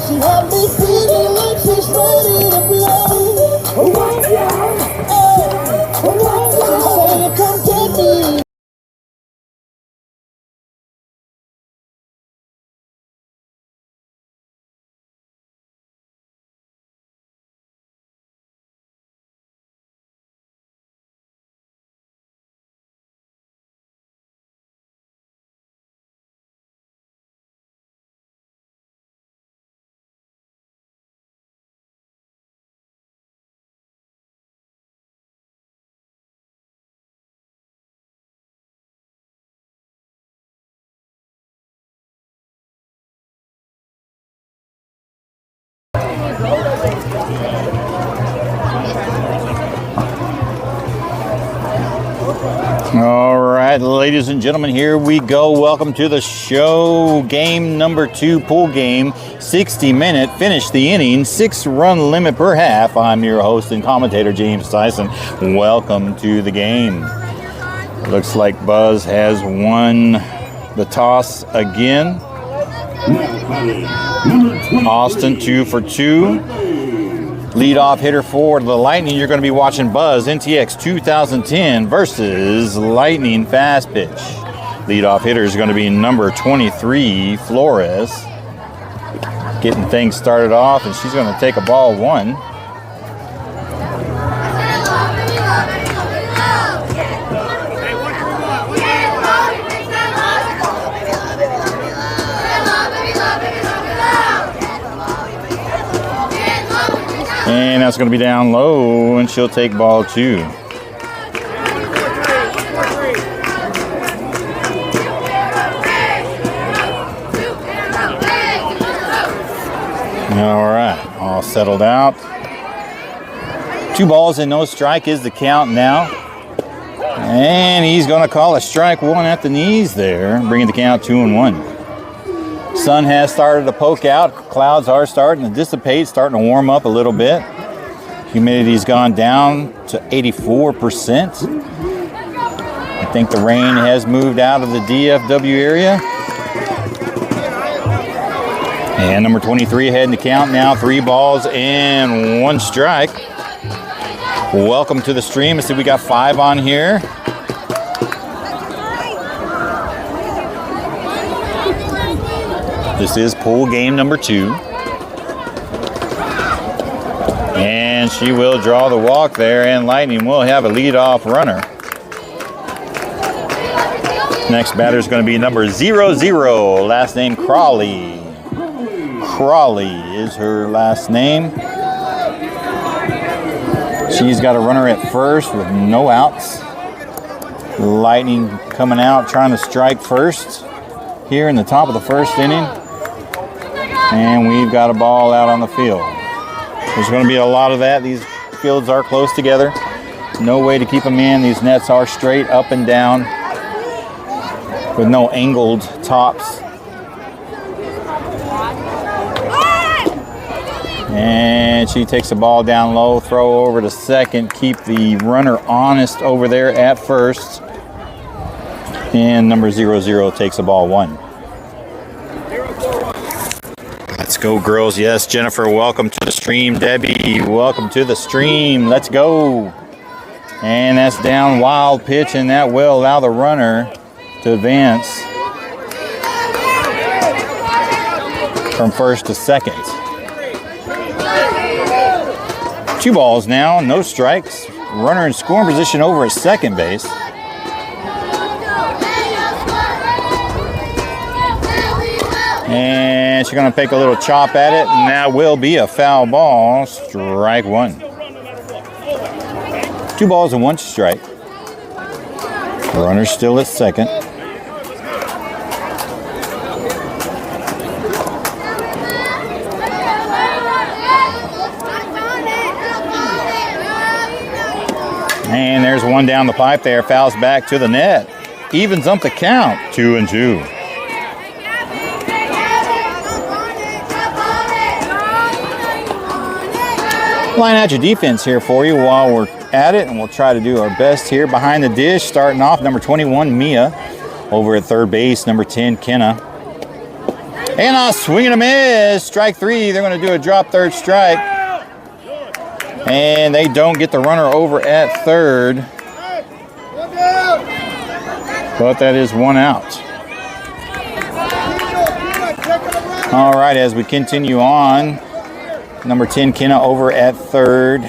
She had me feeling like she's ready to blow. She said, come get me. All right, ladies and gentlemen, here we go. Welcome to the show. Game number 2, pool game, 60-minute, finish the inning, 6-run limit per half. I'm your host and commentator, James Tyson. Welcome to the game. Looks like Buzz has won the toss again. Austin 2 for 2. Leadoff hitter for the Lightning. You're going to be watching Buzz NTX 2010 versus Lightning Fastpitch. Leadoff hitter is going to be number 23, Flores. Getting things started off, and she's going to take a ball 1. And that's going to be down low, and she'll take ball 2. All right, all settled out. 2 balls and no strike is the count now. And he's going to call a strike 1 at the knees there, bringing the count 2-1. Sun has started to poke out. Clouds are starting to dissipate, starting to warm up a little bit. Humidity's gone down to 84%. I think the rain has moved out of the DFW area. And number 23 ahead in the count now. 3 balls and 1 strike. Welcome to the stream. I see we got 5 on here. This is pool game number 2. And she will draw the walk there, and Lightning will have a leadoff runner. Next batter is going to be number 00, last name Crawley. Crawley is her last name. She's got a runner at first with no outs. Lightning coming out trying to strike first here in the top of the first inning. And we've got a ball out on the field. There's going to be a lot of that. These fields are close together. No way to keep them in. These nets are straight up and down with no angled tops. And she takes the ball down low, throw over to second, keep the runner honest over there at first. And number 00 takes the ball 1. Let's go, girls. Yes, Jennifer, welcome to the stream. Debbie, welcome to the stream. Let's go. And that's down, wild pitch, and that will allow the runner to advance from first to second. 2 balls now, no strikes. Runner in scoring position over at second base. And she's going to take a little chop at it, and that will be a foul ball. Strike 1. 2 balls and 1 strike. Runner still at second. And there's one down the pipe there. Fouls back to the net. Evens up the count. 2-2. Line out your defense here for you while we're at it, and we'll try to do our best here. Behind the dish, starting off, number 21, Mia. Over at third base, number 10, Kenna. And a swing and a miss. Strike 3. They're going to do a drop third strike. And they don't get the runner over at third. But that is 1 out. All right, as we continue on, number 10, Kenna over at third.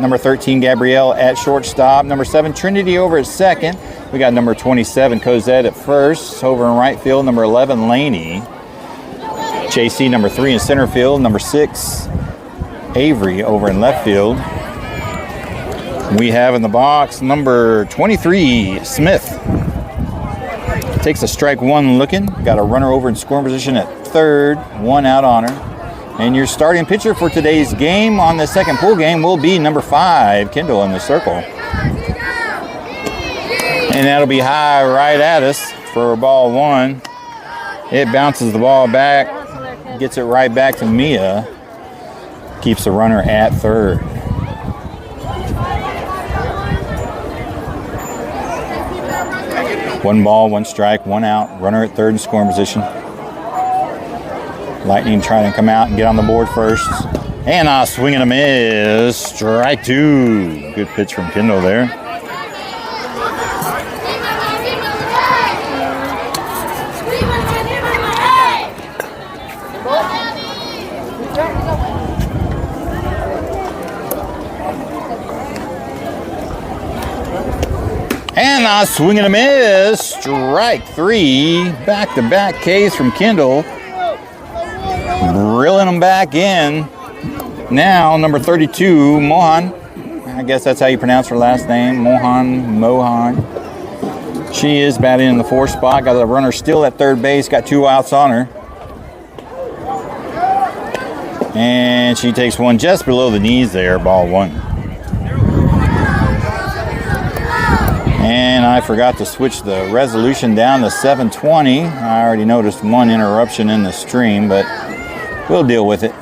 Number 13, Gabrielle at shortstop. Number 7, Trinity over at second. We got number 27, Cosette at first. Over in right field, number 11, Laney. JC, number 3 in center field. Number 6, Avery over in left field. We have in the box number 23, Smith. Takes a strike 1 looking. Got a runner over in scoring position at third. 1 out on her. And your starting pitcher for today's game on the second pool game will be number 5, Kendall in the circle. And that'll be high right at us for ball 1. It bounces the ball back, gets it right back to Mia. Keeps the runner at third. One ball, 1 strike, 1 out. Runner at third in scoring position. Lightning trying to come out and get on the board first. And a swing and a miss. Strike 2. Good pitch from Kendall there. And a swing and a miss. Strike 3. Back-to-back Ks from Kendall. Reeling them back in. Now, number 32, Mohan. I guess that's how you pronounce her last name. Mohan. She is batting in the 4th spot. Got a runner still at third base. Got 2 outs on her. And she takes one just below the knees there, ball 1. And I forgot to switch the resolution down to 720. I already noticed 1 interruption in the stream, but we'll deal with it.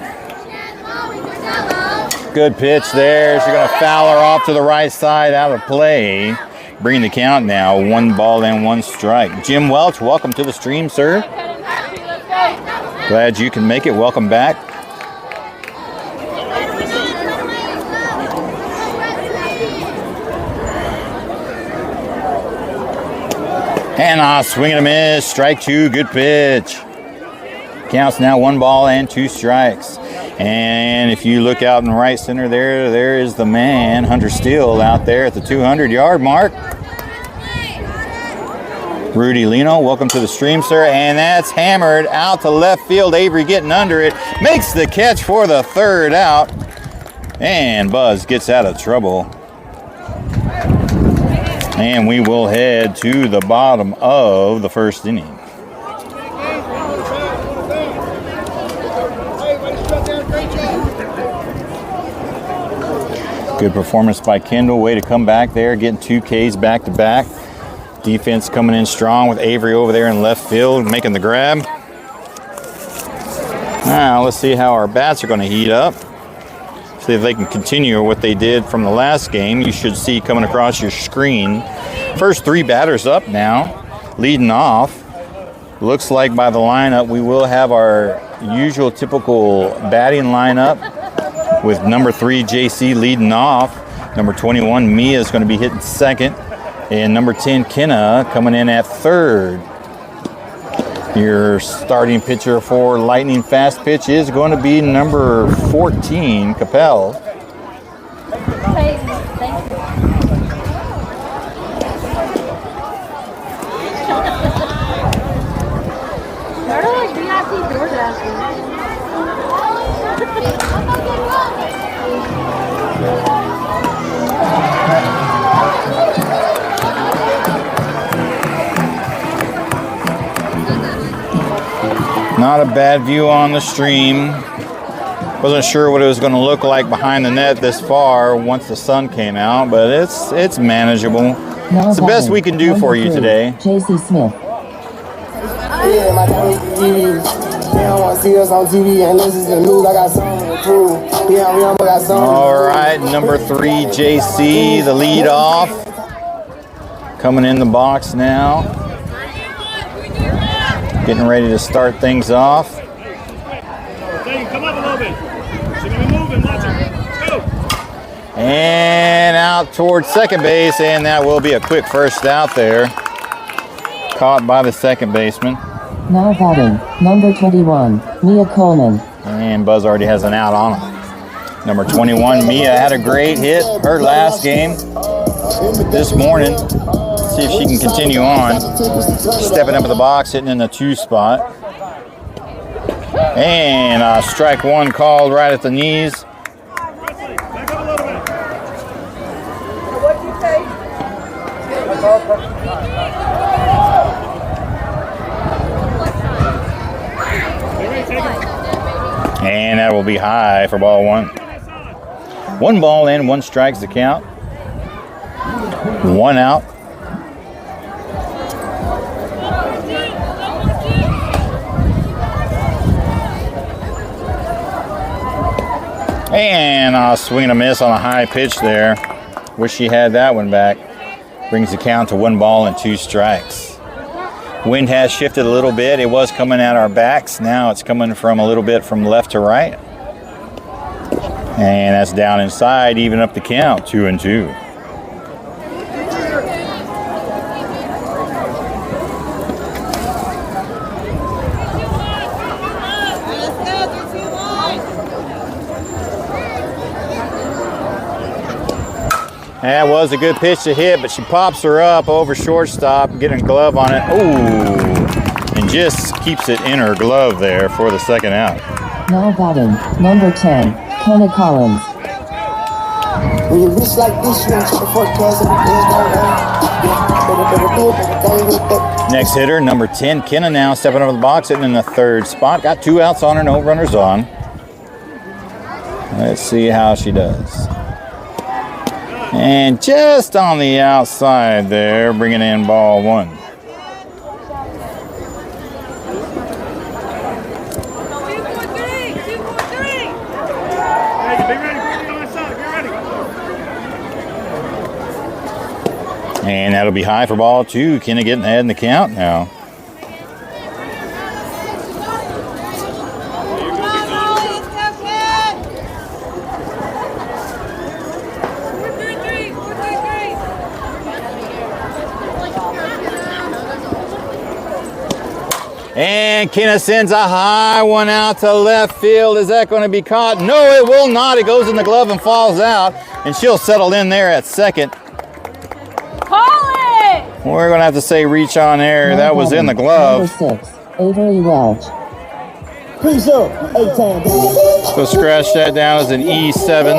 Good pitch there. She's going to foul her off to the right side, out of play. Bringing the count now. 1 ball and 1 strike. Jim Welch, welcome to the stream, sir. Glad you can make it. Welcome back. And a swing and a miss. Strike 2. Good pitch. Counts now 1 ball and 2 strikes. And if you look out in right center there is the man, Hunter Steele, out there at the 200-yard mark. Rudy Lino, welcome to the stream, sir. And that's hammered out to left field. Avery getting under it. Makes the catch for the 3rd out. And Buzz gets out of trouble. And we will head to the bottom of the 1st inning. Good performance by Kendall. Way to come back there, getting 2 Ks back to back. Defense coming in strong with Avery over there in left field, making the grab. Now let's see how our bats are going to heat up. See if they can continue what they did from the last game. You should see coming across your screen. First 3 batters up now, leading off. Looks like by the lineup we will have our usual typical batting lineup with number 3 JC leading off. Number 21 Mia is going to be hitting second, and number 10 Kenna coming in at third. Your starting pitcher for Lightning Fast Pitch is going to be number 14 Capel. Not a bad view on the stream. Wasn't sure what it was going to look like behind the net this far once the sun came out, but it's manageable. It's the best we can do for you today. JC Smith. Yeah, my TV. They don't want to see us on TV and listen to the news. I got something to prove. Yeah, we got something. All right, number 3 JC, the lead off. Coming in the box now. Getting ready to start things off. And out towards second base, and that will be a quick first out there. Caught by the second baseman. Now batting, number 21, Mia Coleman. And Buzz already has an out on him. Number 21, Mia, had a great hit her last game this morning. See if she can continue on. Stepping up in the box, hitting in the 2 spot. And strike 1 called right at the knees. And that will be high for ball 1. 1 ball in, 1 strike's the count. 1 out. And a swing and a miss on a high pitch there. Wish she had that one back. Brings the count to 1 ball and 2 strikes. Wind has shifted a little bit. It was coming at our backs. Now it's coming from a little bit from left to right. And that's down inside, even up the count, 2-2. That was a good pitch to hit, but she pops her up over shortstop, getting a glove on it. Ooh, and just keeps it in her glove there for the second out. Now batting, number 10, Kenna Collins. When you reach like this, you don't check the forecast and the Next hitter, number 10, Kenna, now stepping over the box, hitting in the 3rd spot. Got 2 outs on her, no runners on. Let's see how she does. And just on the outside there, bringing in ball 1. And that'll be high for ball 2. Kenna getting ahead in the count now. And Kenna sends a high one out to left field. Is that going to be caught? No, it will not. It goes in the glove and falls out. And she'll settle in there at second. Call it! We're going to have to say reach on air. That was in the glove. Number 6, Avery Welch. Peace up, 8 times. So scratch that down as an E7.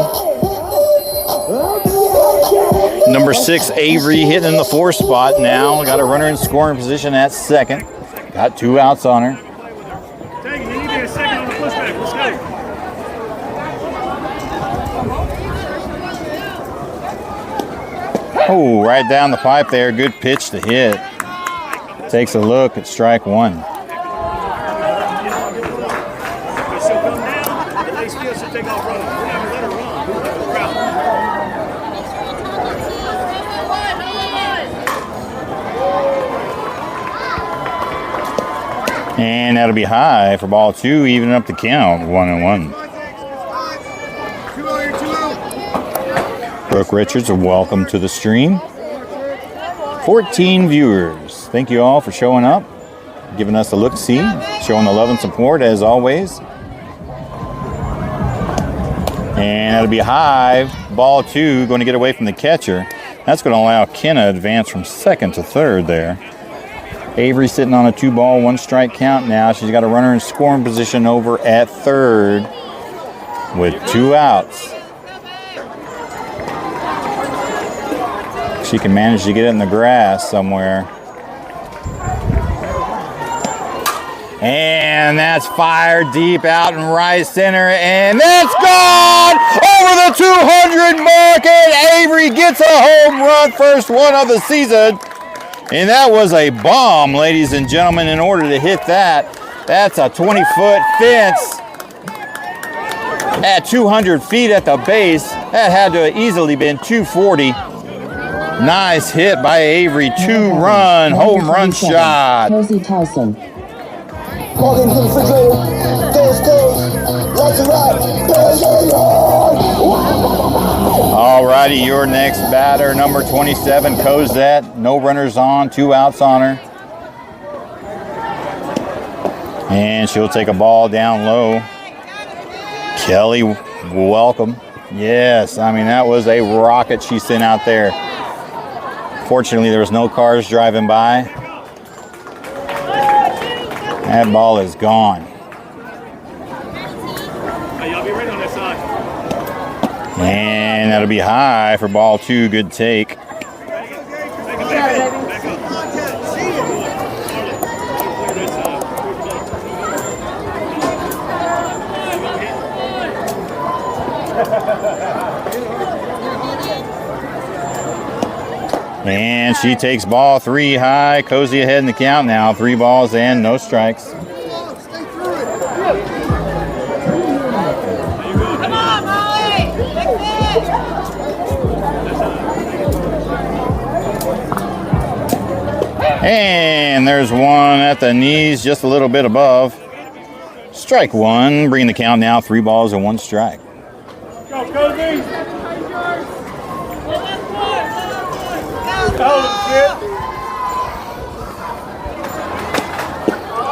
Number 6, Avery, hitting in the 4th spot now. Got a runner in scoring position at second. Got 2 outs on her. Take it. You need to get a second on the pushback. Let's go. Oh, right down the pipe there. Good pitch to hit. Takes a look at strike 1. She'll come down. The next field should take off running. We're not going to let her run. Crowd. And that'll be high for ball 2, even up the count, 1-1. Brooke Richards, welcome to the stream. 14 viewers. Thank you all for showing up, giving us a look-see, showing the love and support as always. And that'll be high. Ball 2, going to get away from the catcher. That's going to allow Kenna to advance from second to third there. Avery sitting on a 2-ball, 1-strike count now. She's got a runner in scoring position over at third with 2 outs. She can manage to get it in the grass somewhere. And that's fired deep out in right center, and that's gone over the 200 mark, and Avery gets a home run, first one of the season. And that was a bomb, ladies and gentlemen, in order to hit that. That's a 20-foot fence at 200 feet at the base. That had to have easily been 240. Nice hit by Avery, 2-run home run shot. Josie Tyson. Walk into the refrigerator, doors closed, lights are out, Alrighty, your next batter, number 27, Cosette. No runners on, 2 outs on her. And she'll take a ball down low. Kelly, welcome. Yes, I mean, that was a rocket she sent out there. Fortunately, there was no cars driving by. That ball is gone. Hey, y'all be ready on that side. And that'll be high for ball 2. Good take. And she takes ball 3 high. Cozy ahead in the count now. 3 balls and no strikes. And there's one at the knees, just a little bit above. Strike 1, bringing the count now 3 balls and 1 strike. Go, Cozy!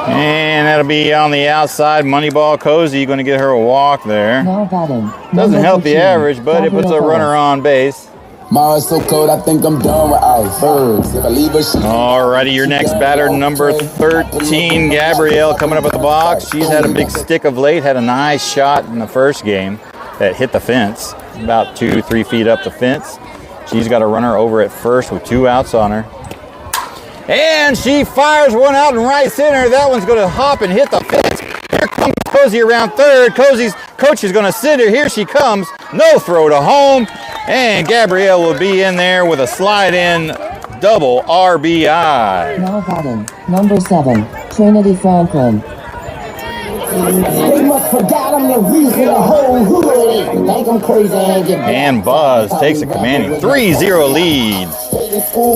And that'll be on the outside. Moneyball Cozy going to get her a walk there. Now batting. Doesn't help the 15, average, but it puts a runner on base. Mara's so cold, I think I'm done with ice. Birds, if I leave her, she... Alrighty, your next batter, number 13, Gabrielle, coming up at the box. She's had a big stick of late. Had a nice shot in the first game that hit the fence, about 2-3 feet up the fence. She's got a runner over at first with 2 outs on her. And she fires one out in right center. That one's going to hop and hit the fence. Here comes Cozy around third. Cozy's coach is going to sit her. Here she comes. No throw to home. And Gabrielle will be in there with a slide-in double RBI. Now batting. Number 7, Trinity Franklin. They must forgot I'm the reason the whole hood think I'm crazy and get back. And Buzz takes a commanding 3-0 lead.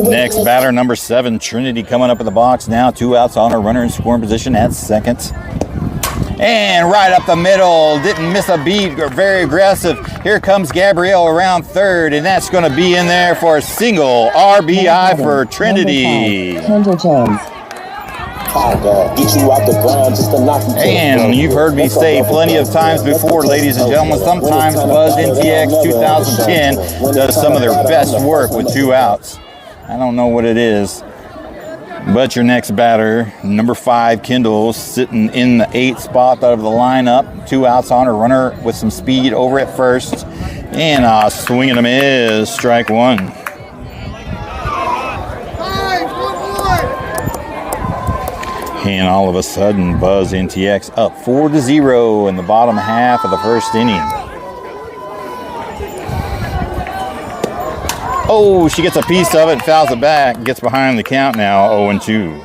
Next batter, number 7, Trinity, coming up in the box now. 2 outs on her, runner in scoring position at second. And right up the middle, didn't miss a beat, very aggressive. Here comes Gabrielle around third, and that's going to be in there for a single RBI for Trinity. Kendall Jones. Get you out the ground just to knock you. And you've heard me say plenty of times before, ladies and gentlemen, sometimes Buzz NTX 2010 does some of their best work with 2 outs. I don't know what it is. But your next batter, number 5, Kendall, sitting in the 8th spot out of the lineup. 2 outs on her, runner with some speed over at first. And a swing and a miss, strike 1. And all of a sudden, Buzz NTX up 4-0 in the bottom half of the first inning. Oh, she gets a piece of it, fouls it back, gets behind the count now, 0-2.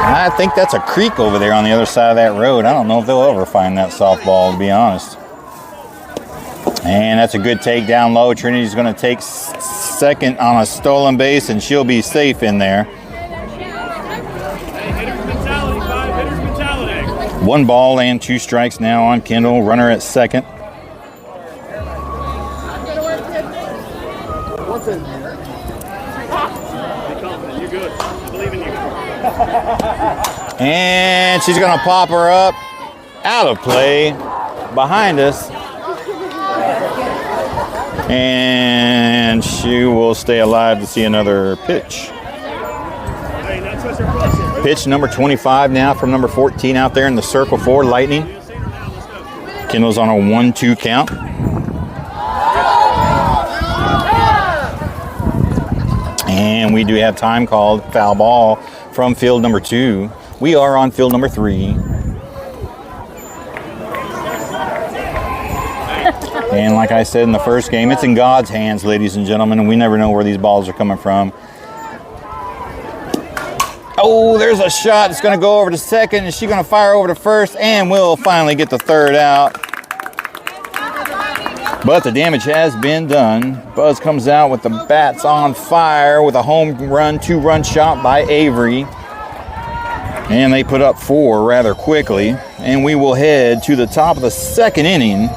I think that's a creek over there on the other side of that road. I don't know if they'll ever find that softball, to be honest. And that's a good take down low. Trinity's going to take second on a stolen base, and she'll be safe in there. 1 ball and 2 strikes now on Kendall. Runner at second. You're good. I believe in you. And she's going to pop her up. Out of play. Behind us. And she will stay alive to see another pitch. Pitch number 25 now from number 14 out there in the circle for Lightning. Kendall's on a 1-2 count. And we do have time called, foul ball from field number 2. We are on field number 3. And like I said in the first game, it's in God's hands, ladies and gentlemen, and we never know where these balls are coming from. Oh, there's a shot. It's going to go over to second. Is she going to fire over to first? And we'll finally get the third out. But the damage has been done. Buzz comes out with the bats on fire with a home run, 2-run shot by Avery. And they put up 4 rather quickly. And we will head to the top of the 2nd inning.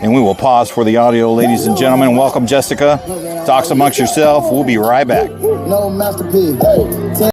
And we will pause for the audio, ladies and gentlemen. Welcome, Jessica. Talk amongst yourself. We'll be right back. No masterpiece.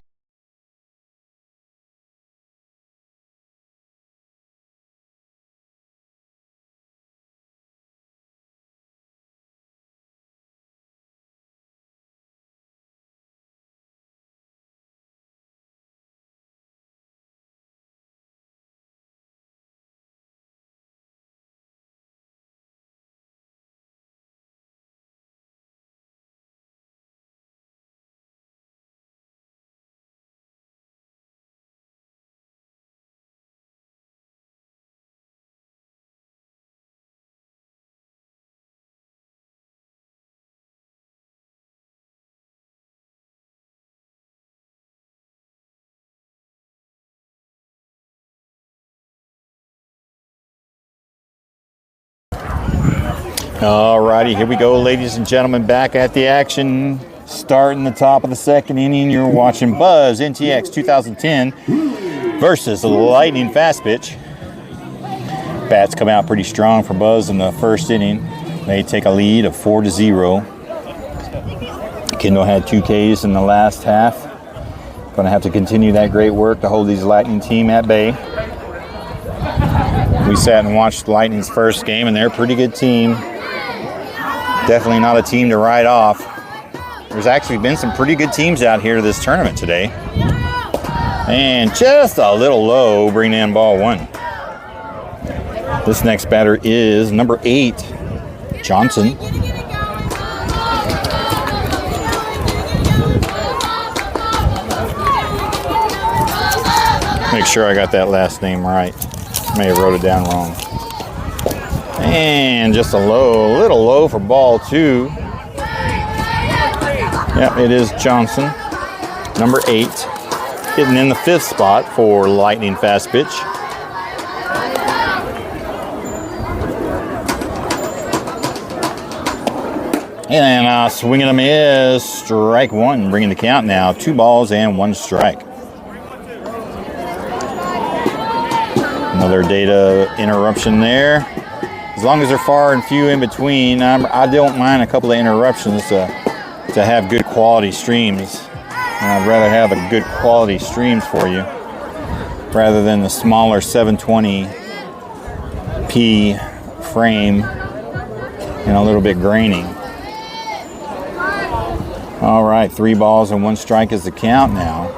Alrighty, here we go, ladies and gentlemen, back at the action. Starting the top of the 2nd inning, you're watching Buzz NTX 2010 versus the Lightning Fastpitch. Bats come out pretty strong for Buzz in the 1st inning. They take a lead of 4-0. Kendall had 2 Ks in the last half. Going to have to continue that great work to hold these Lightning team at bay. We sat and watched Lightning's first game, and they're a pretty good team. Definitely not a team to write off. There's actually been some pretty good teams out here this tournament today. And just a little low, bringing in ball 1. This next batter is number 8, Johnson. Make sure I got that last name right. May have wrote it down wrong. And just a little low for ball 2. Yep, it is Johnson, number 8, hitting in the 5th spot for Lightning Fastpitch. And swing and a miss, strike 1, bringing the count now 2 balls and 1 strike. Another data interruption there. As long as they're far and few in between, I don't mind a couple of interruptions to have good quality streams. And I'd rather have a good quality streams for you rather than the smaller 720p frame and a little bit graining. All right, 3 balls and 1 strike is the count now.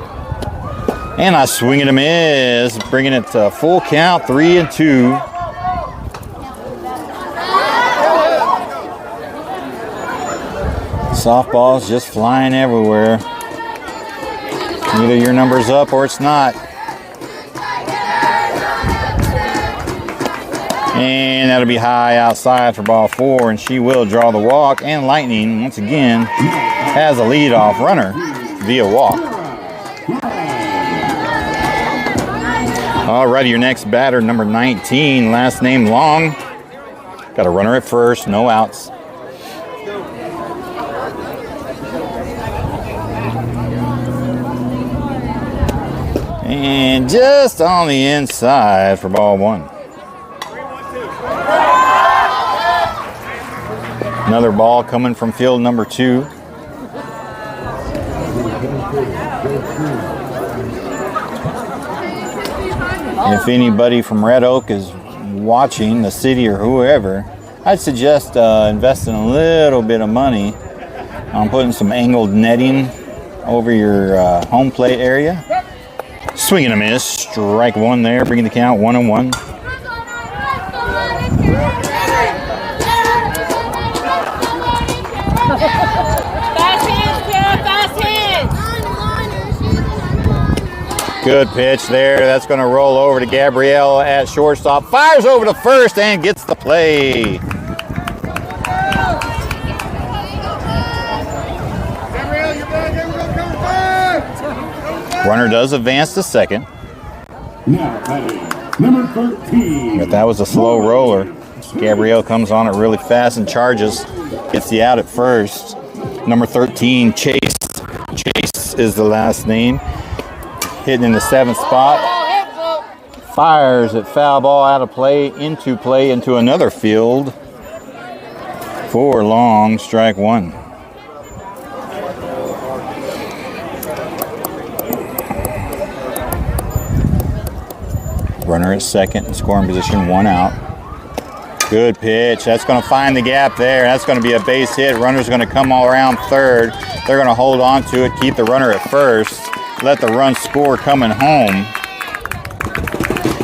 And I swing and a miss, bringing it to full count, 3-2. Softball's just flying everywhere. Either your number's up or it's not. And that'll be high outside for ball 4, and she will draw the walk. And Lightning, once again, has a leadoff runner via walk. Alrighty, your next batter, number 19, last name Long. Got a runner at first, no outs. And just on the inside for ball 1. Another ball coming from field number 2. If anybody from Red Oak is watching, the city or whoever, I'd suggest investing a little bit of money on putting some angled netting over your home plate area. Swing and a miss, strike 1 there, bringing the count 1-1. Fast hands, Kara, fast hands. Good pitch there. That's going to roll over to Gabrielle at shortstop. Fires over to first and gets the play. Runner does advance to second. Now batting, number 13. But that was a slow roller. Gabrielle comes on it really fast and charges. Gets the out at first. Number 13, Chase. Chase is the last name. Hitting in the 7th spot. Fires at foul ball out of play into another field. 4 long, strike 1. Runner at second, scoring position, 1 out. Good pitch. That's going to find the gap there. That's going to be a base hit. Runner's going to come all around third. They're going to hold on to it, keep the runner at first, let the run score coming home.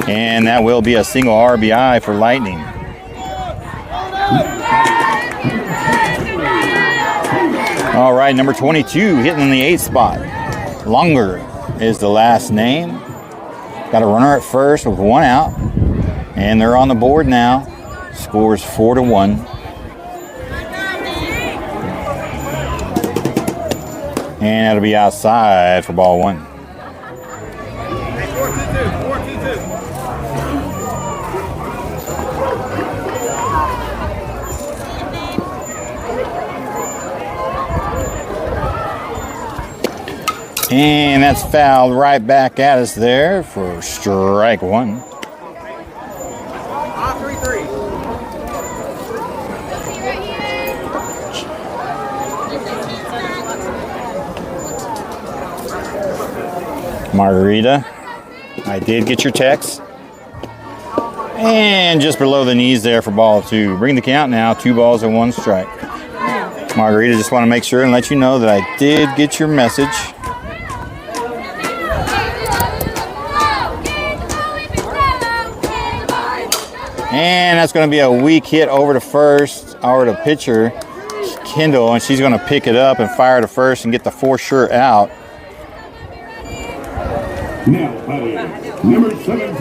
And that will be a single RBI for Lightning. All right, number 22 hitting in the 8th spot. Longer is the last name. Got a runner at first with 1 out. And they're on the board now. Scores 4-1. And that'll be outside for ball 1. And that's fouled right back at us there for strike 1. 3-3. Margarita, I did get your text. And just below the knees there for ball 2. Bring the count now, 2 balls and 1 strike. Margarita, just want to make sure and let you know that I did get your message. And that's going to be a weak hit over to first, over to pitcher, Kendall, and she's going to pick it up and fire to first and get the 4 sure out.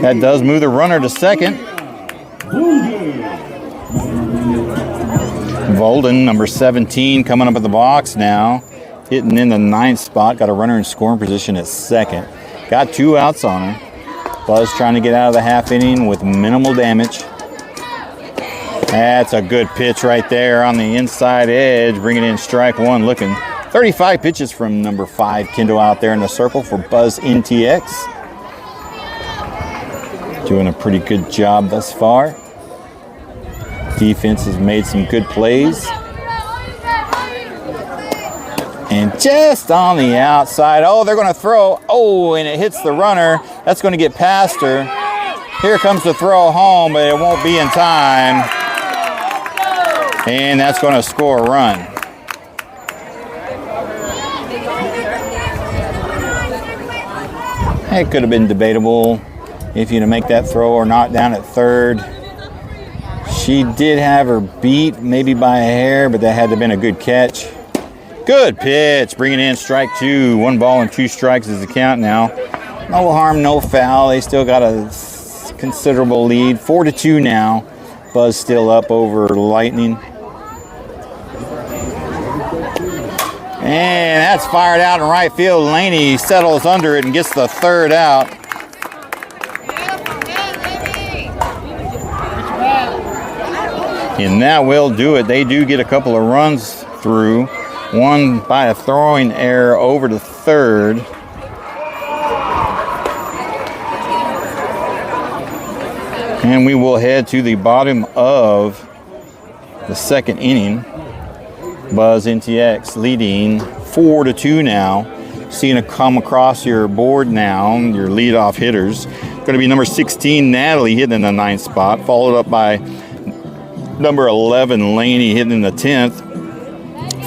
That does move the runner to second. Volden, number 17, coming up at the box now. Hitting in the 9th spot. Got a runner in scoring position at second. Got 2 outs on her. Buzz trying to get out of the half inning with minimal damage. That's a good pitch right there on the inside edge. Bringing in strike 1. Looking 35 pitches from number 5, Kendall, out there in the circle for Buzz NTX. Doing a pretty good job thus far. Defense has made some good plays. And just on the outside, oh, they're going to throw. Oh, and it hits the runner. That's going to get past her. Here comes the throw home, but it won't be in time. And that's going to score a run. It could have been debatable if you to make that throw or not down at third. She did have her beat, maybe by a hair, but that had to have been a good catch. Good pitch, bringing in strike 2. 1 ball and 2 strikes is the count now. No harm, no foul. They still got a considerable lead. 4-2 now. Buzz still up over Lightning. And that's fired out in right field. Laney settles under it and gets the 3rd out. And that will do it. They do get a couple of runs through. One by a throwing error over to third. And we will head to the bottom of the 2nd inning. Buzz NTX leading 4-2 now. Seeing it come across your board now, your leadoff hitters. Going to be number 16, Natalie, hitting in the 9th spot. Followed up by number 11, Laney, hitting in the 10th.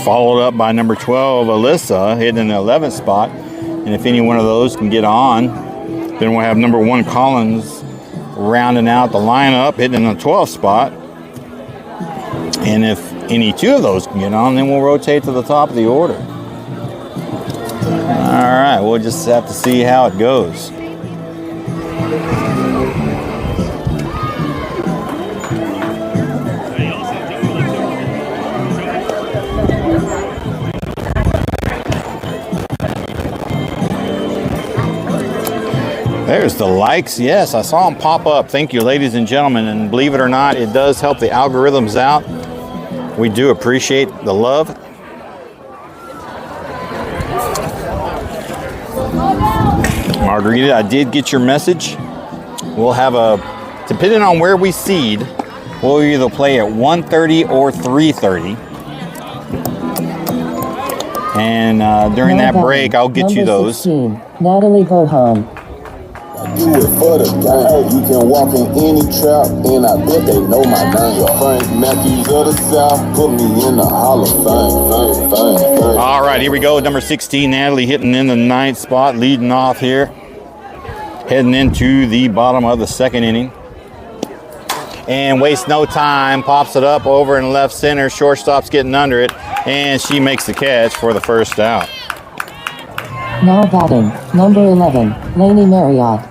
Followed up by number 12, Alyssa, hitting in the 11th spot. And if any one of those can get on, then we'll have number 1, Collins, rounding out the lineup, hitting in the 12th spot. And if any 2 of those can get on, then we'll rotate to the top of the order. All right, we'll just have to see how it goes. There's the likes. Yes, I saw them pop up. Thank you, ladies and gentlemen. And believe it or not, it does help the algorithms out. We do appreciate the love. Margarita, I did get your message. We'll have a, depending on where we seed, we'll either play at 1:30 or 3:30. And during that break, I'll get you those. 16, Natalie Bohan. Do it for the gang. You can walk in any trap, and I bet they know my name. Frank Matthews of the South, put me in the Hall of Fame. All right, here we go. Number 16, Natalie hitting in the 9th spot, leading off here. Heading into the bottom of the 2nd inning. And waste no time, pops it up over in left center. Shortstop's getting under it, and she makes the catch for the first out. Now batting, number 11, Lainey Marriott.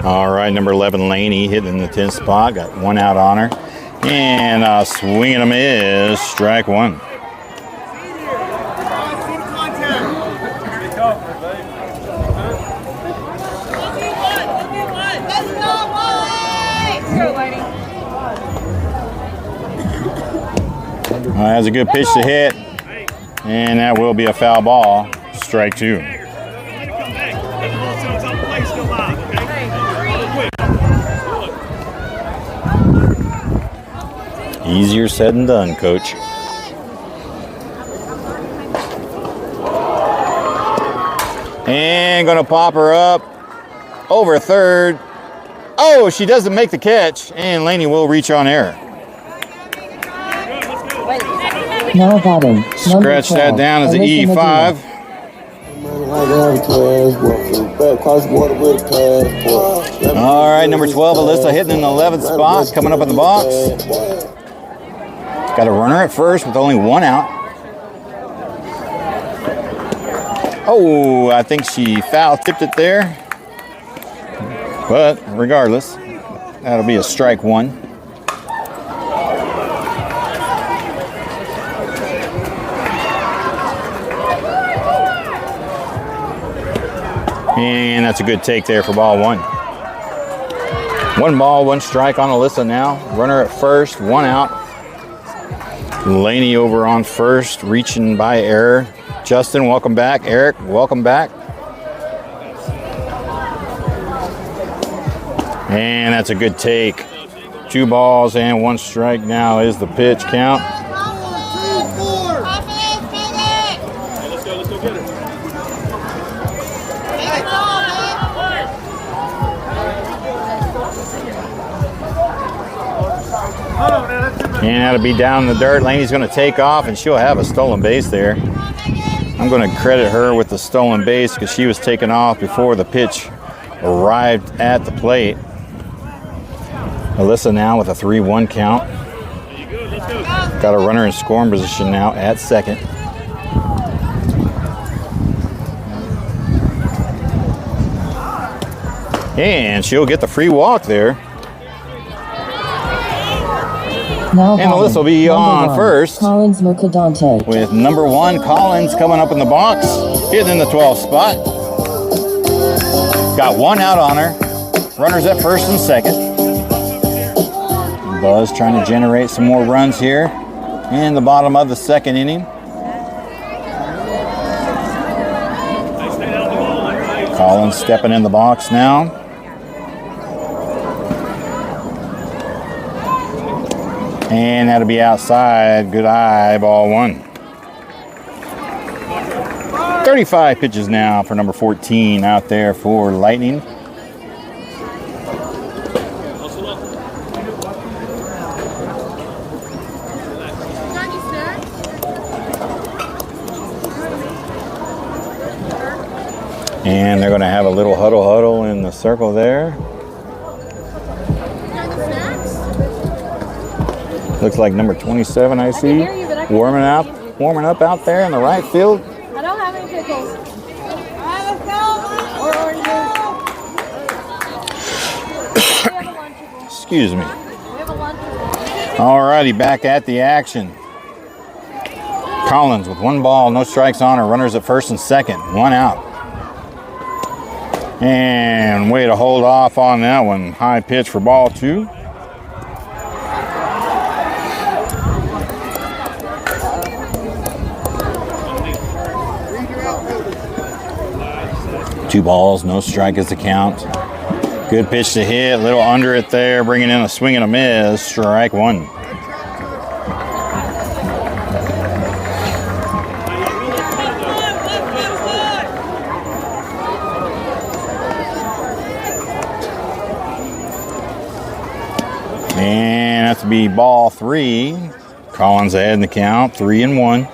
All right, number 11, Lainey hitting in the 10th spot. Got one out on her. And swinging them is strike one. That's a good pitch to hit, and that will be a foul ball. Strike two. Easier said than done, Coach. And gonna pop her up over third. Oh, she doesn't make the catch, and Lainey will reach on air. Now batting, Scratch 12, that down as an E5. All right, number 12, Alyssa hitting in the 11th spot, coming up in the box. Got a runner at first with only one out. Oh, I think she foul tipped it there. But regardless, that'll be a strike one. And that's a good take there for ball one. One ball, one strike on Alyssa now. Runner at first, one out. Lainey over on first, reaching by error. Justin, welcome back. Eric, welcome back. And that's a good take. 2 balls and 1 strike now is the pitch count. And that'll be down in the dirt. Lainey's going to take off, and she'll have a stolen base there. I'm going to credit her with the stolen base because she was taken off before the pitch arrived at the plate. Alyssa now with a 3-1 count. Got a runner in scoring position now at second. And she'll get the free walk there. Now and Alyssa will be on first Collins Mercadante. with number 1 Collins coming up in the box, hitting in the 12th spot. Got 1 out on her. Runners at first and second. Buzz trying to generate some more runs here in the bottom of the 2nd inning. Collins stepping in the box now. And that'll be outside. Good eye, ball 1. 35 pitches now for number 14 out there for Lightning. And they're going to have a little huddle in the circle there. Looks like number 27 I see warming up out there in the right field. I don't have any pickles. Excuse me. We have a lunchable. Alrighty, back at the action. Collins with 1 ball, no strikes on her. Runners at first and second, 1 out. And way to hold off on that one. High pitch for ball 2. Two balls, no strike is the count. Good pitch to hit, a little under it there, bringing in a swing and a miss. Strike 1. And that's to be ball 3. Collins ahead in the count, 3-1.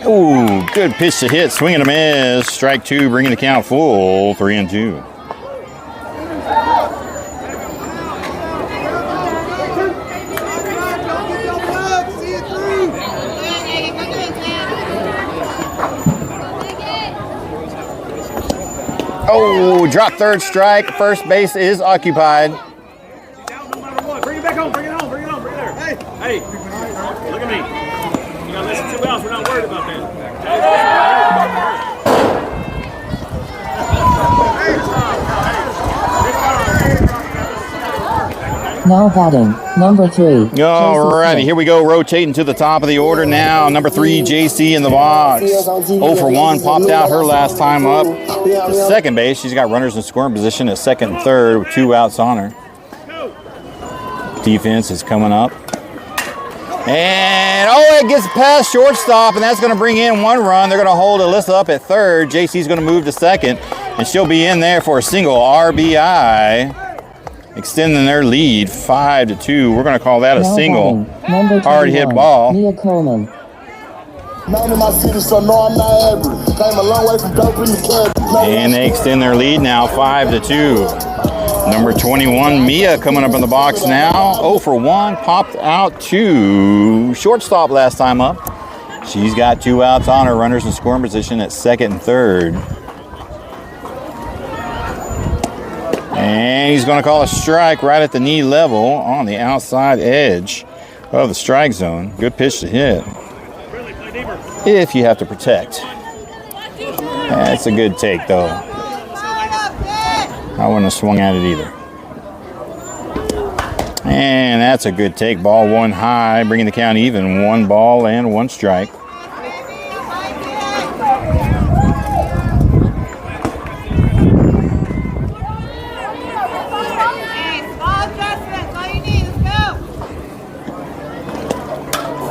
Ooh, good pitch to hit, swing and a miss. Strike 2, bringing the count full, 3-2. Oh, drop third strike. First base is occupied. Down no matter what. Bring it back home. Bring it home. Bring it home. Bring it there. Hey, look at me. You got less than 2 outs. We're not worried about that. Now batting, number 3. Alrighty, here we go, rotating to the top of the order now. Number 3, JC in the box. 0 for 1, popped out her last time up. To second base, she's got runners in scoring position at second and third with 2 outs on her. Defense is coming up. And, oh, it gets past shortstop, and that's going to bring in 1 run. They're going to hold Alyssa up at third. JC's going to move to second, and she'll be in there for a single RBI. Extending their lead 5-2. We're going to call that a single. Hard hit ball. Mia Coleman. And they extend their lead now 5-2. Number 21, Mia, coming up in the box now. 0 for 1, popped out to shortstop last time up. She's got 2 outs on her. Runners in scoring position at second and third. And he's going to call a strike right at the knee level on the outside edge of the strike zone. Good pitch to hit. If you have to protect. That's a good take, though. I wouldn't have swung at it either. And that's a good take. Ball 1 high, bringing the count even. 1 ball and 1 strike.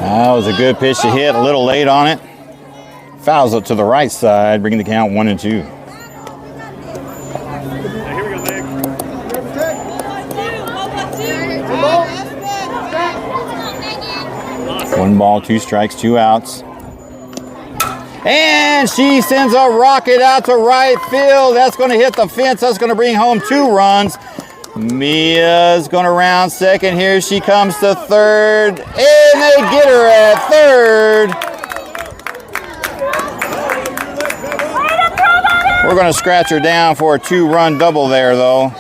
That was a good pitch to hit, a little late on it. Fouls it to the right side, bringing the count 1-2. Here we go, Nick. 1 ball, 2 strikes, 2 outs. And she sends a rocket out to right field. That's going to hit the fence. That's going to bring home 2 runs. Mia's going to round second. Here she comes to third. And they get her at third. We're going to scratch her down for a 2-run double there, though.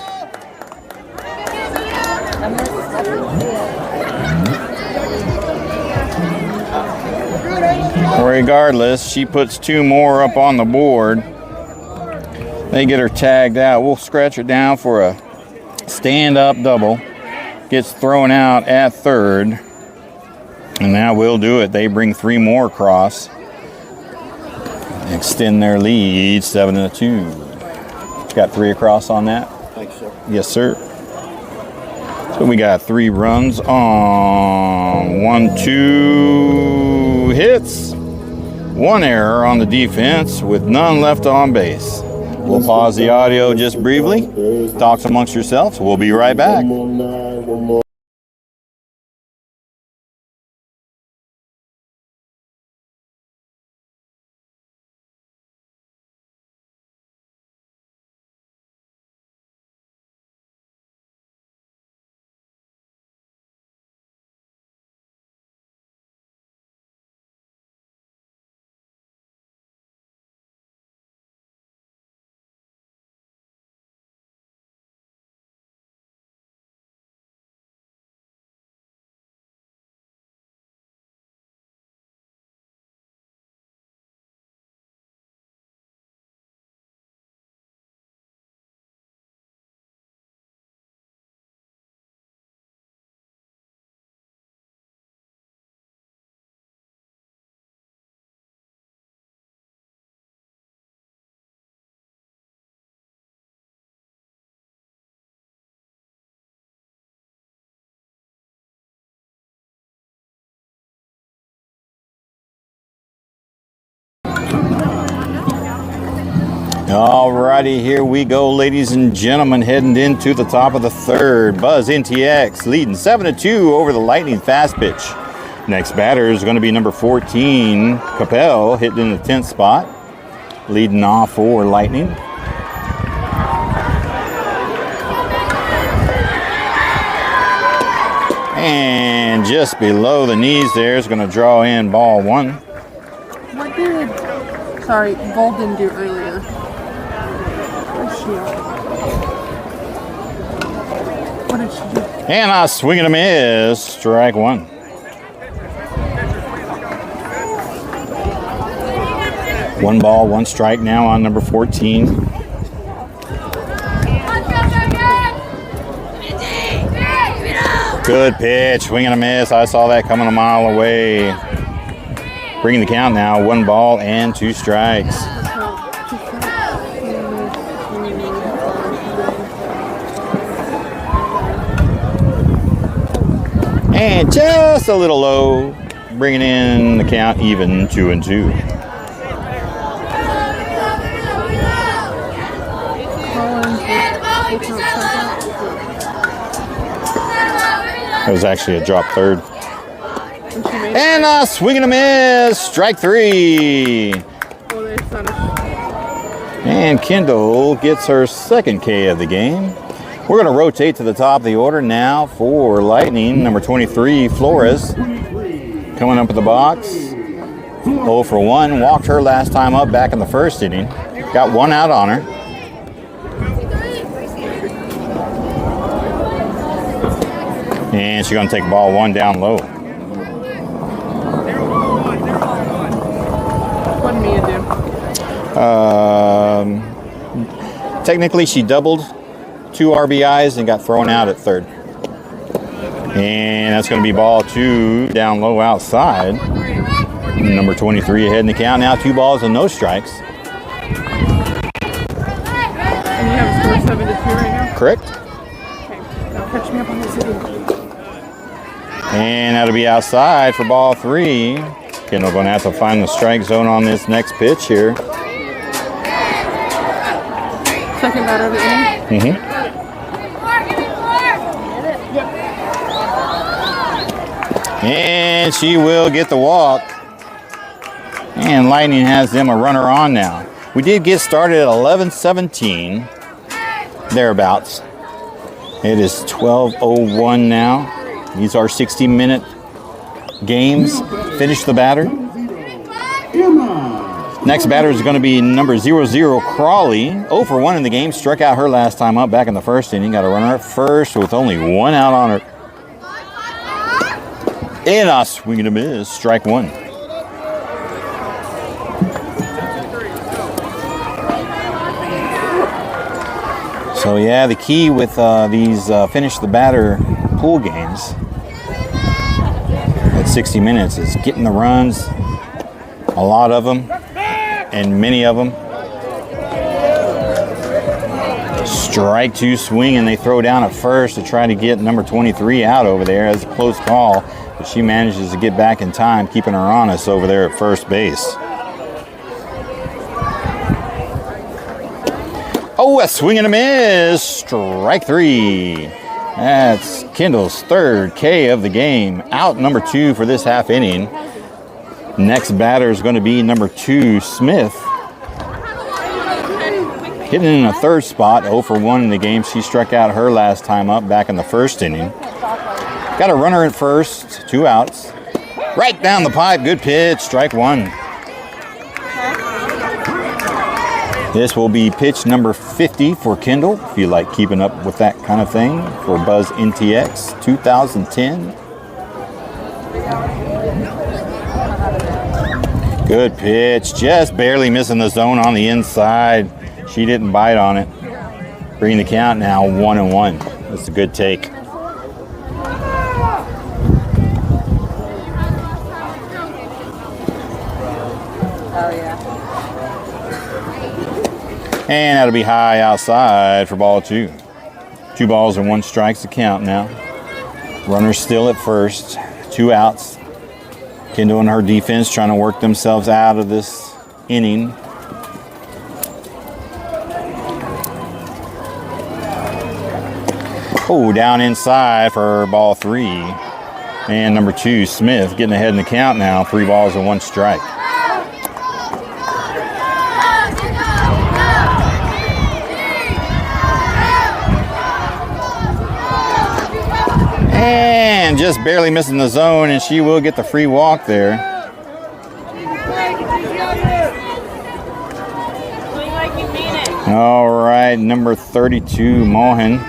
Regardless, she puts 2 more up on the board. They get her tagged out. We'll scratch her down for a stand-up double. Gets thrown out at third. And that will do it. They bring 3 more across. Extend their lead 7-2. Got 3 across on that? Thanks, sir. Yes, sir. So we got 3 runs on 1, 2 hits. 1 error on the defense with none left on base. We'll pause the audio just briefly. Talk amongst yourselves. We'll be right back. Alrighty, here we go, ladies and gentlemen, heading into the top of the third. Buzz NTX leading 7-2 over the Lightning Fastpitch. Next batter is going to be number 14, Capel, hitting in the 10th spot, leading off for Lightning. And just below the knees there is going to draw in ball 1. What did, sorry, Golden do earlier? Where's she at? What did she do? And a swing and a miss, strike 1. One ball, one strike now on number 14. Good pitch, swing and a miss. I saw that coming a mile away. Bringing the count now, 1 ball and 2 strikes. And just a little low, bringing in the count even, 2-2. That was actually a drop third. And a swing and a miss, strike 3. And Kendall gets her second K of the game. We're going to rotate to the top of the order now for Lightning. Number 23, Flores, coming up at the box. 0 for 1, walked her last time up back in the first inning. Got 1 out on her. And she's going to take ball 1 down low. What did Mia do? Technically, she doubled 2 RBIs and got thrown out at third. And that's going to be ball 2 down low outside. Number 23 ahead in the count now, 2 balls and no strikes. And you have a score 7-2 right now? Correct. Okay, now catch me up on this again. And that'll be outside for ball 3. Kendall going to have to find the strike zone on this next pitch here. Second batter of the inning? And she will get the walk. And Lightning has them a runner on now. We did get started at 11:17, thereabouts. It is 12:01 now. These are 60-minute games. Finish the batter. Next batter is going to be number 00, Crawley. 0 for 1 in the game. Struck out her last time up back in the first inning. Got a runner at first with only 1 out on her. And a swing and a miss. Strike 1. So yeah, the key with these finish the batter pool games at 60 minutes is getting the runs, a lot of them, and many of them. Strike 2 swing, and they throw down at first to try to get number 23 out over there. As a close call, but she manages to get back in time, keeping her honest over there at first base. Oh, a swing and a miss. Strike 3. That's Kendall's third K of the game. Out number 2 for this half inning. Next batter is going to be number 2, Smith. Hitting in a third spot, 0 for 1 in the game. She struck out her last time up back in the first inning. Got a runner at first, 2 outs. Right down the pipe, good pitch, strike 1. This will be pitch number 50 for Kendall, if you like keeping up with that kind of thing, for Buzz NTX 2010. Good pitch, just barely missing the zone on the inside. She didn't bite on it. Bringing the count now 1-1. That's a good take. And that'll be high outside for ball 2. 2 balls and 1 strike to count now. Runners still at first. 2 outs. Kendall and her defense trying to work themselves out of this inning. Oh, down inside for ball 3. And number 2, Smith, getting ahead in the count now. 3 balls and 1 strike. And just barely missing the zone, and she will get the free walk there. All right, number 32, Mohan,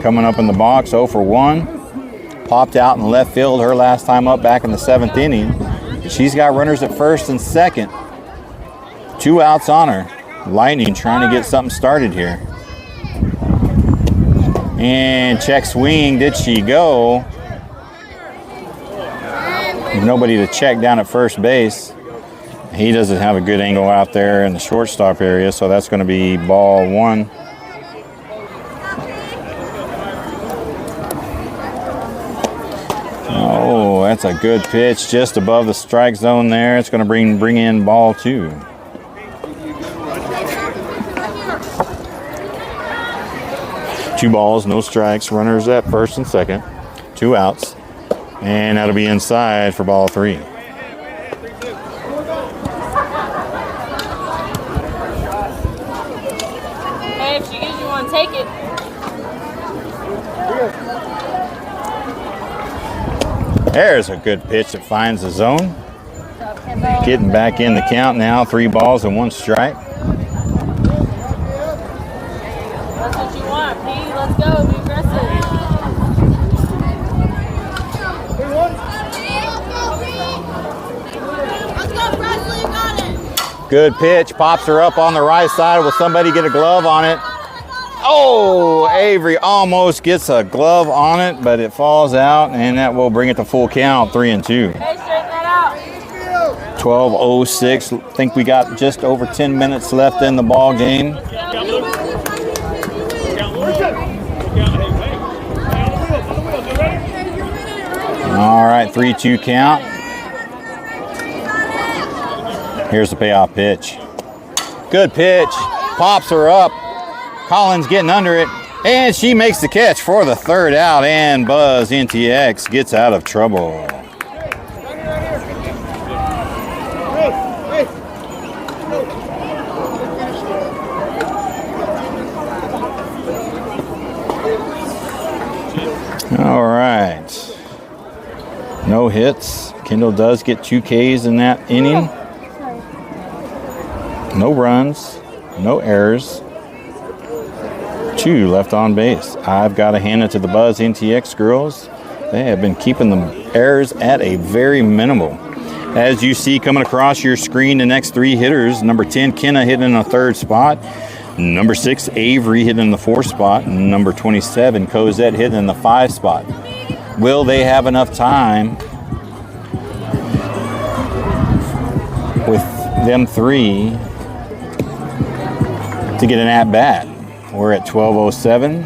coming up in the box, 0 for 1. Popped out in left field her last time up back in the 7th inning. She's got runners at first and second. 2 outs on her. Lightning trying to get something started here. And check swing, did she go? Nobody to check down at first base. He doesn't have a good angle out there in the shortstop area, so that's going to be ball 1. Oh, that's a good pitch just above the strike zone there. It's going to bring in ball 2. Two balls, no strikes, runners at first and second, 2 outs, and that'll be inside for ball 3. Hey, if she gives you one, take it. There's a good pitch that finds the zone. Getting back in the count now, 3 balls and 1 strike. That's what you want, P. Let's go. Be aggressive. Good pitch, pops her up on the right side. Will somebody get a glove on it? Oh, Avery almost gets a glove on it, but it falls out, and that will bring it to full count, 3-2. Hey, straighten that out. 12:06. I think we got just over 10 minutes left in the ball game. All right, 3-2 count. Here's the payoff pitch. Good pitch. Pops her up. Collins getting under it. And she makes the catch for the 3rd out. And Buzz NTX gets out of trouble. All right. No hits. Kendall does get 2 Ks in that inning. No runs, no errors. 2 left on base. I've got to hand it to the Buzz NTX girls. They have been keeping the errors at a very minimal. As you see coming across your screen, the next 3 hitters, number 10, Kenna hitting in the 3rd spot. Number 6, Avery hitting in the 4th spot. And number 27, Cosette hitting in the 5th spot. Will they have enough time with them 3 to get an at-bat? We're at 12:07.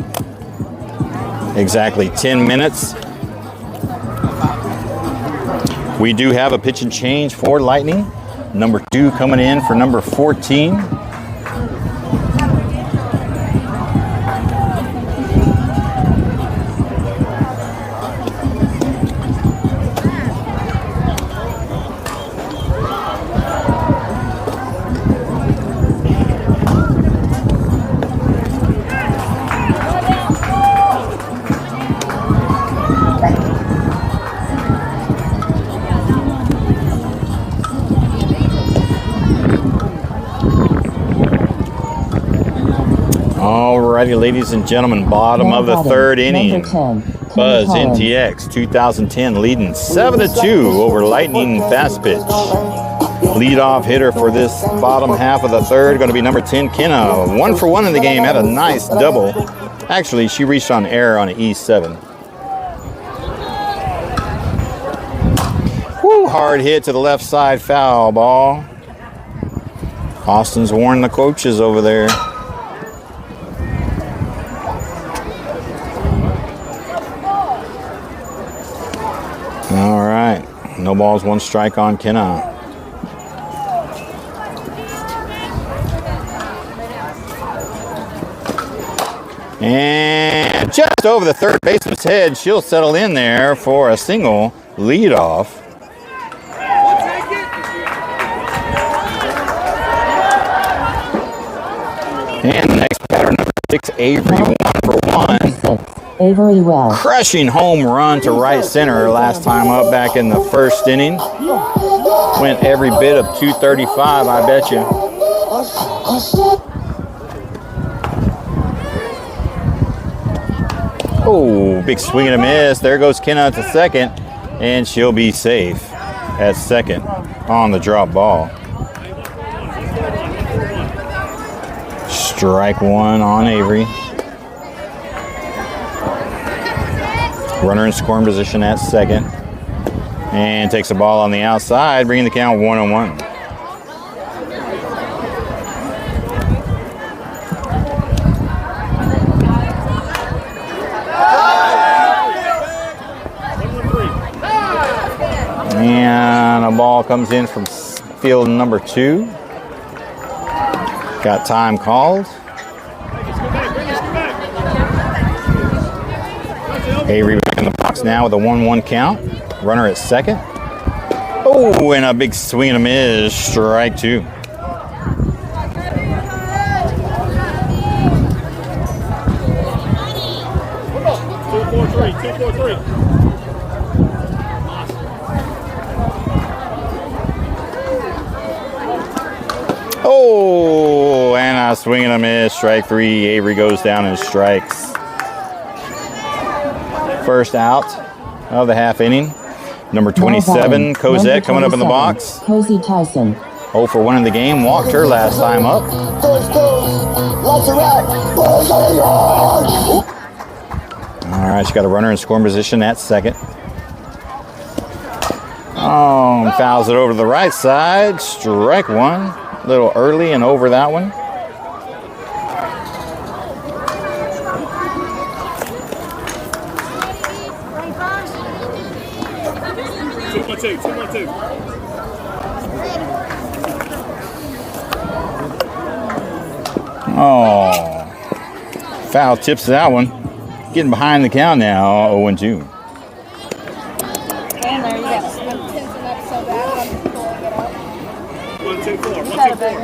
Exactly 10 minutes. We do have a pitch and change for Lightning. Number 2 coming in for number 14. Alrighty, ladies and gentlemen, bottom of the 3rd inning. Buzz NTX 2010 leading 7-2 over Lightning Fastpitch. Leadoff hitter for this bottom half of the 3rd going to be number 10, Kenna. 1 for 1 in the game, had a nice double. Actually, she reached on error on an E7. Woo, hard hit to the left side, foul ball. Austin's warned the coaches over there. All right, no balls, 1 strike on Kenna. And just over the third baseman's head, she'll settle in there for a single leadoff. And the next batter, number 6, Avery, 1 for 1. Avery Wells. Crushing home run to right center last time up back in the first inning. Went every bit of 235, I bet you. Oh, big swing and a miss. There goes Kenna to second, and she'll be safe at second on the drop ball. Strike one on Avery. Runner in scoring position at second. And takes the ball on the outside, bringing the count 1-1. And a ball comes in from field number 2. Got time called. Avery back in the box now with a 1-1 count. Runner at second. Oh, and a big swing and a miss. Strike 2. Oh, and a swing and a miss. Strike 3. Avery goes down and strikes. First out of the half inning. Number 27, Cosette, coming up in the box. Cozy Tyson. 0 for 1 in the game. Walked her last time up. All right, she got a runner in scoring position at second. Oh, and fouls it over to the right side. Strike 1. A little early and over that one. Two. Oh, foul tips that one. Getting behind the count now, 0-2. And there you go. I'm tensing up so bad, I'm just pulling it up. 1-2-4. Is that a better?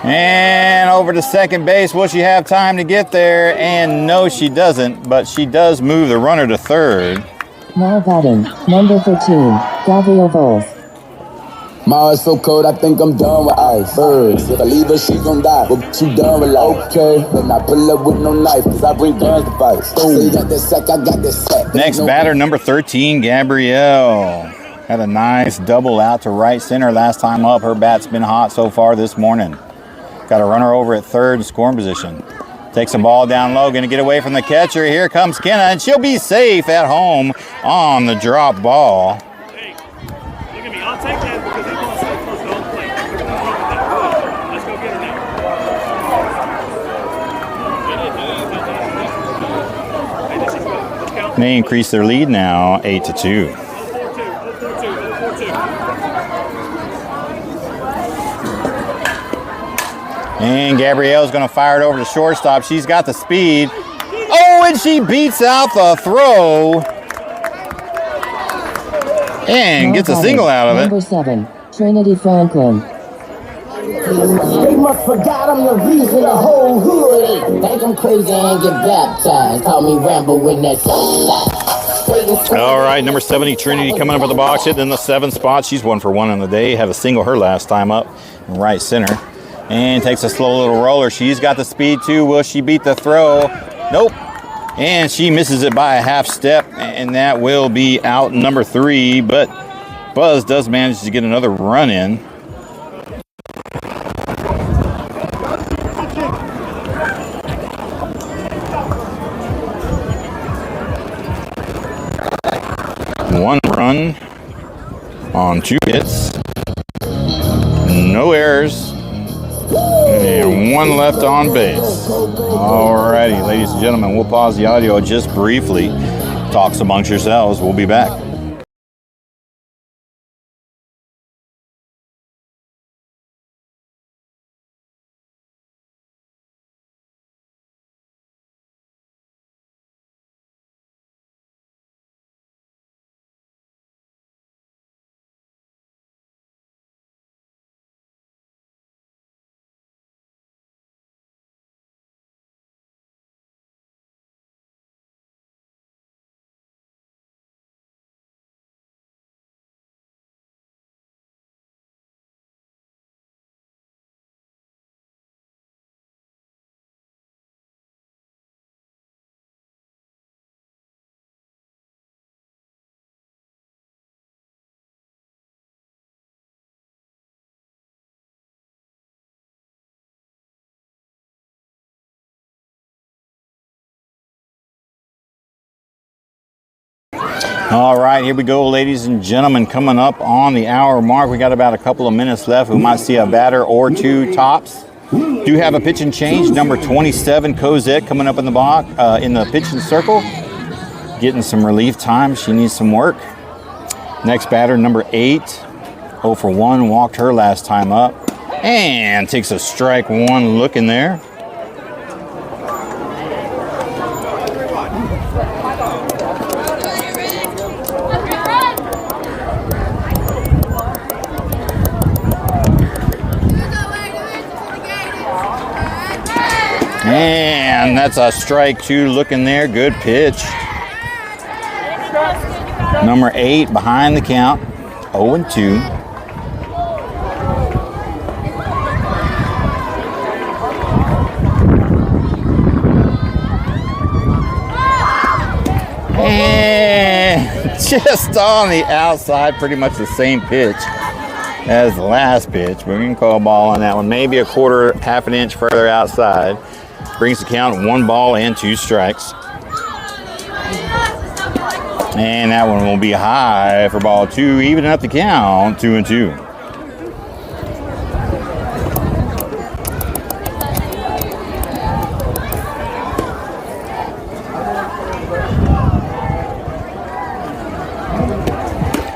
And over to second base. Will she have time to get there? And no, she doesn't, but she does move the runner to third. Now batting, number 13, Gabrielle Vols. My heart's so cold, I think I'm done with ice. Birds, if I leave her, she gon' die. But you done with life, okay? But I pull up with no knife, cause I bring guns to fight. So you got that sack, I got that sack. Next batter, number 13, Gabrielle. Had a nice double out to right center last time up. Her bat's been hot so far this morning. Got a runner over at third in scoring position. Takes the ball down low, gonna get away from the catcher. Here comes Kenna, and she'll be safe at home on the drop ball. Hey, look at me. I'll take that because they want to say close to home plate. There's nothing wrong with that. Good. Let's go get her now. Hey, this is good. Let's count. They increase their lead now, 8-2. 0-4-2. And Gabrielle's going to fire it over to shortstop. She's got the speed. Oh, and she beats out the throw. And gets a single out of it. Number 7, Trinity Franklin. They must forgot I'm the reason the whole hood think I'm crazy and get baptized. Call me Rambo when that's All right, number 70, Trinity, coming up with the box, hitting in the 7th spot. She's 1 for 1 on the day. Had a single her last time up in right center. And takes a slow little roller. She's got the speed too. Will she beat the throw? Nope. And she misses it by a half step. And that will be out number 3. But Buzz does manage to get another run in. One run on 2 hits. No errors. And 1 left on base. Alrighty, ladies and gentlemen, we'll pause the audio just briefly. Talks amongst yourselves. We'll be back. All right, here we go, ladies and gentlemen. Coming up on the hour mark, we got about a couple of minutes left. We might see a batter or two tops. Do have a pitch and change. Number 27, Cosette, coming up in the box, in the pitching circle, getting some relief time. She needs some work. Next batter, number 8, 0 for 1, walked her last time up, and takes a strike one look in there. And that's a strike 2 looking there. Good pitch. Number 8 behind the count. 0-2. And just on the outside, pretty much the same pitch as the last pitch. We're going to call a ball on that one. Maybe a quarter, half an inch further outside. Brings the count 1 ball and 2 strikes. And that one will be high for ball 2, evening up the count, 2-2.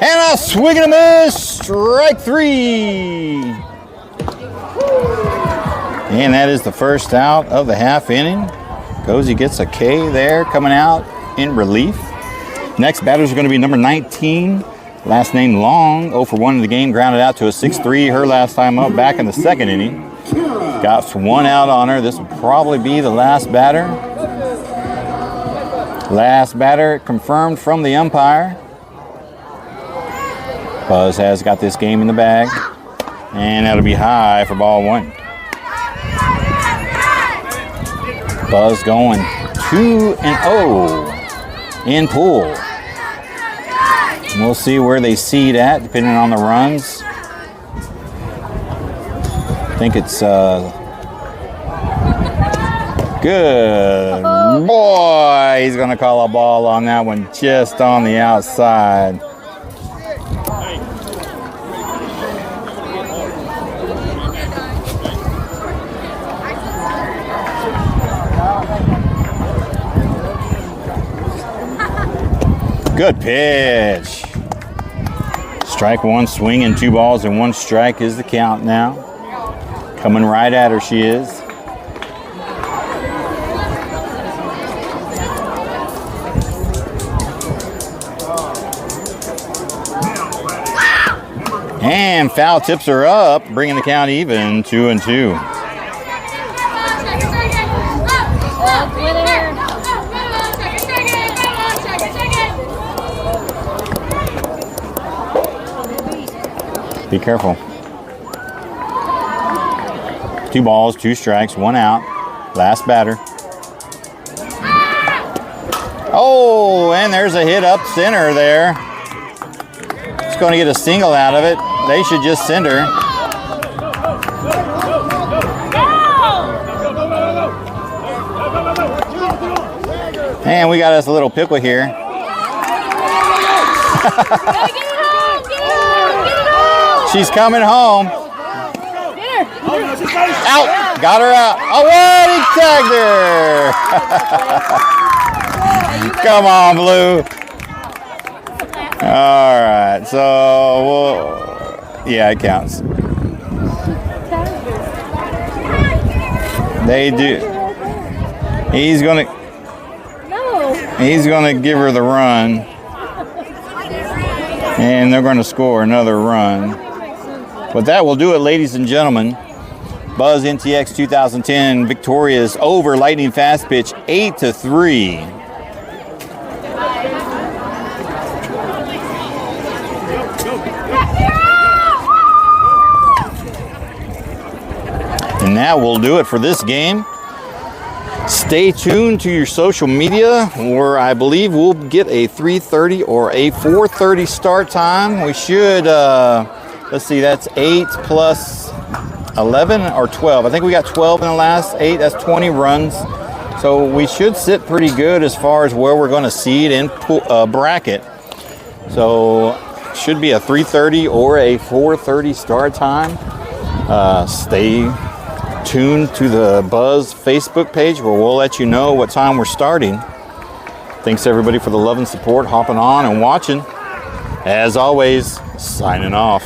And a swing and a miss, strike 3. And that is the first out of the half inning. Cozy gets a K there coming out in relief. Next batters are going to be number 19, last name Long, 0 for 1 in the game, grounded out to a 6-3 her last time up back in the second inning. Got 1 out on her. This will probably be the last batter. Last batter confirmed from the umpire. Buzz has got this game in the bag, and that'll be high for ball 1. Buzz going 2-0 in pool. We'll see where they seed at, depending on the runs. I think it's good. Boy, he's going to call a ball on that one just on the outside. Good pitch. Strike 1, swinging 2 balls and 1 strike is the count now. Coming right at her, she is. And foul tips her up, bringing the count even, 2-2. Be careful. 2 balls, 2 strikes, 1 out. Last batter. Oh, and there's a hit up center there. It's going to get a single out of it. They should just send her. And we got us a little pickle here. She's coming home. Out. Got her out. Oh, what? He tagged her. Come on, Blue. All right. So, yeah, it counts. They do. He's going to give her the run. And they're going to score another run. But that will do it, ladies and gentlemen. Buzz NTX 2010 victorious over Lightning Fastpitch 8-3. And that will do it for this game. Stay tuned to your social media, where I believe we'll get a 3:30 or a 4:30 start time. We should, let's see, that's 8 plus 11 or 12. I think we got 12 in the last 8. That's 20 runs. So we should sit pretty good as far as where we're going to seed in bracket. So should be a 3:30 or a 4:30 start time. Stay tuned to the Buzz Facebook page where we'll let you know what time we're starting. Thanks everybody for the love and support, hopping on and watching. As always, signing off.